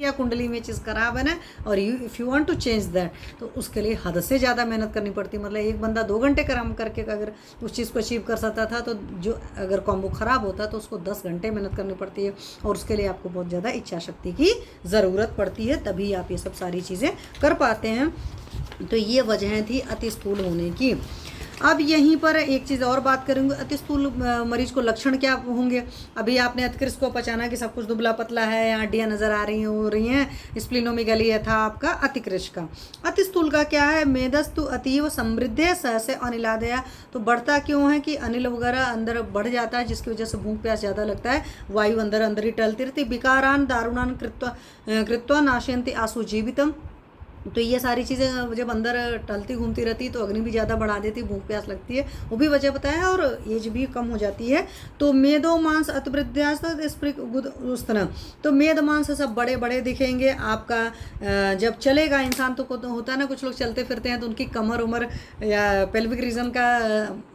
या कुंडली में चीज़ खराब है ना, और if you want to change that, तो उसके लिए हद से ज़्यादा मेहनत करनी पड़ती है। मतलब एक बंदा 2 घंटे काम करके अगर उस चीज़ को अचीव कर सकता था, तो जो अगर कॉम्बो ख़राब होता तो उसको 10 घंटे मेहनत करनी पड़ती है, और उसके लिए आपको बहुत ज़्यादा इच्छा शक्ति की ज़रूरत पड़ती है, तभी आप ये सब सारी चीज़ें कर पाते हैं। तो ये वजह थी अति स्थूल होने की। अब यहीं पर एक चीज़ और बात करेंगे, अति स्थूल मरीज को लक्षण क्या होंगे। अभी आपने अतिकृष्ट को पहचाना कि सब कुछ दुबला पतला है, यहाँ हड्डियाँ नजर आ रही हो रही हैं, स्प्लीनोमेगाली था आपका अतिकृष्ट का। अति स्थूल का क्या है, मेदस्तु अतीव समृद्ध सहसे अनिलादया, तो बढ़ता क्यों है कि अनिल वगैरह अंदर बढ़ जाता है, जिसकी वजह से भूख प्यास ज़्यादा लगता है, वायु अंदर अंदर ही टलती रहती। विकारान दारुणान कृत्वा नाशयन्ति आसु जीवितम, तो ये सारी चीज़ें जब अंदर टलती घूमती रहती तो अग्नि भी ज़्यादा बढ़ा देती, भूख प्यास लगती है, वो भी वजह बताया, और एज भी कम हो जाती है। तो मेदो मांस अतवृद्धास तो मेद मांस सब बड़े बड़े दिखेंगे आपका। जब चलेगा इंसान तो होता है ना, कुछ लोग चलते फिरते हैं तो उनकी कमर उमर या पेल्विक रीजन का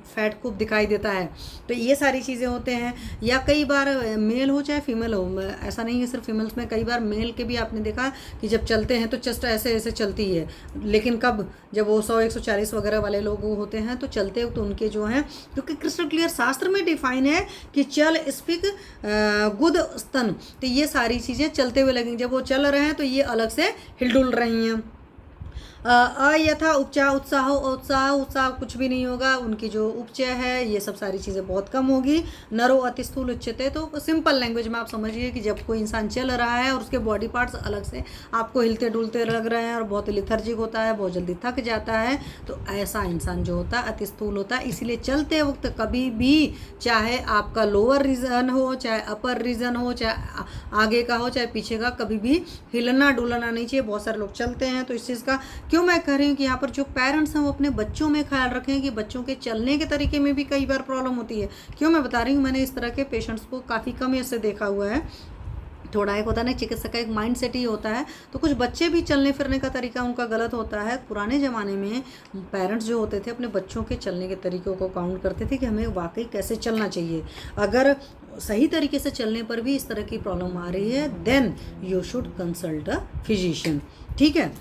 फैट खूब दिखाई देता है, तो ये सारी चीज़ें होते हैं। या कई बार मेल हो चाहे फीमेल हो, ऐसा नहीं है सिर्फ फीमेल्स में, कई बार मेल के भी आपने देखा कि जब चलते हैं तो चेस्ट ऐसे ऐसे चलती है, लेकिन कब, जब वो 100-140 वगैरह वाले लोग होते हैं तो चलते तो उनके जो हैं, क्योंकि क्रिस्टल क्लियर शास्त्र में डिफाइन है कि चल स्पिक गुद स्तन, तो ये सारी चीज़ें चलते हुए लगेंगी। जब वो चल रहे हैं तो ये अलग से हिलडुल रही हैं। अयथा उपचार उत्साह कुछ भी नहीं होगा, उनकी जो उपचय है ये सब सारी चीज़ें बहुत कम होगी। नरो अति स्थूल उच्चते, तो सिंपल लैंग्वेज में आप समझिए कि जब कोई इंसान चल रहा है और उसके बॉडी पार्ट्स अलग से आपको हिलते डुलते लग रहे हैं और बहुत लिथर्जिक होता है, बहुत जल्दी थक जाता है, तो ऐसा इंसान जो होता है अति स्थूल होता है। इसीलिए चलते वक्त कभी भी, चाहे आपका लोअर रीजन हो, चाहे अपर रीजन हो, चाहे आगे का हो चाहे पीछे का, कभी भी हिलना डुलना नहीं चाहिए। बहुत सारे लोग चलते हैं, तो इस चीज़ का क्यों मैं कह रही हूँ कि यहाँ पर जो पेरेंट्स हैं वो अपने बच्चों में ख्याल रखें कि बच्चों के चलने के तरीके में भी कई बार प्रॉब्लम होती है। क्यों मैं बता रही हूँ, मैंने इस तरह के पेशेंट्स को काफ़ी कम ऐसे देखा हुआ है। थोड़ा एक होता है ना, चिकित्सक का एक माइंड सेट ही होता है, तो कुछ बच्चे भी चलने फिरने का तरीका उनका गलत होता है। पुराने ज़माने में पेरेंट्स जो होते थे अपने बच्चों के चलने के तरीक़ों को काउंट करते थे कि हमें वाकई कैसे चलना चाहिए। अगर सही तरीके से चलने पर भी इस तरह की प्रॉब्लम आ रही है, then you should consult a physician, ठीक है।